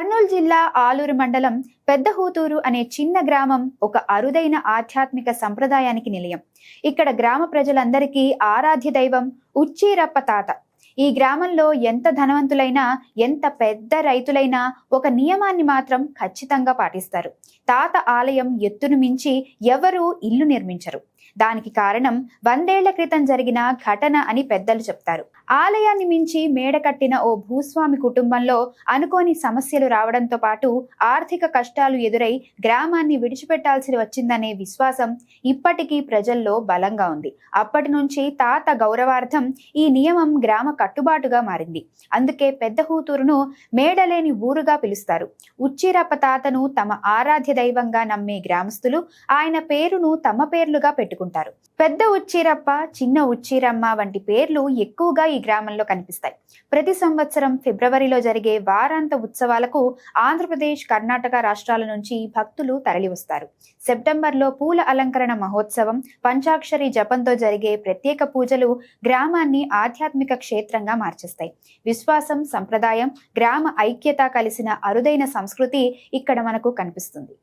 కర్నూలు జిల్లా ఆలూరు మండలం పెద్దహూతూరు అనే చిన్న గ్రామం ఒక అరుదైన ఆధ్యాత్మిక సంప్రదాయానికి నిలయం. ఇక్కడ గ్రామ ప్రజలందరికీ ఆరాధ్య దైవం ఉచ్చీరప్ప తాత. ఈ గ్రామంలో ఎంత ధనవంతులైనా, ఎంత పెద్ద రైతులైనా ఒక నియమాన్ని మాత్రం ఖచ్చితంగా పాటిస్తారు. తాత ఆలయం ఎత్తును మించి ఎవరూ ఇల్లు నిర్మించరు. దానికి కారణం 100 ఏళ్ల క్రితం జరిగిన ఘటన అని పెద్దలు చెప్తారు. ఆలయాన్ని మించి మేడ కట్టిన ఓ భూస్వామి కుటుంబంలో అనుకోని సమస్యలు రావడంతో పాటు ఆర్థిక కష్టాలు ఎదురై గ్రామాన్ని విడిచిపెట్టాల్సి వచ్చిందనే విశ్వాసం ఇప్పటికీ ప్రజల్లో బలంగా ఉంది. అప్పటి నుంచి తాత గౌరవార్థం ఈ నియమం గ్రామ కట్టుబాటుగా మారింది. అందుకే పెద్దహూతూరును మేడలేని ఊరుగా పిలుస్తారు. ఉచ్చీరప్ప తాతను తమ ఆరాధ్య దైవంగా నమ్మే గ్రామస్తులు ఆయన పేరును తమ పేర్లుగా పెట్టుకుంటారు. పెద్ద ఉచ్చీరప్ప, చిన్న ఉచ్చీరమ్మ వంటి పేర్లు ఎక్కువగా ఈ గ్రామంలో కనిపిస్తాయి. ప్రతి సంవత్సరం ఫిబ్రవరిలో జరిగే వారాంత ఉత్సవాలకు ఆంధ్రప్రదేశ్, కర్ణాటక రాష్ట్రాల నుంచి భక్తులు తరలివస్తారు. సెప్టెంబర్లో పూల అలంకరణ మహోత్సవం, పంచాక్షరి జపంతో జరిగే ప్రత్యేక పూజలు గ్రామాన్ని ఆధ్యాత్మిక క్షేత్రంగా మార్చేస్తాయి. విశ్వాసం, సంప్రదాయం, గ్రామ ఐక్యత కలిసిన అరుదైన సంస్కృతి ఇక్కడ మనకు కనిపిస్తుంది.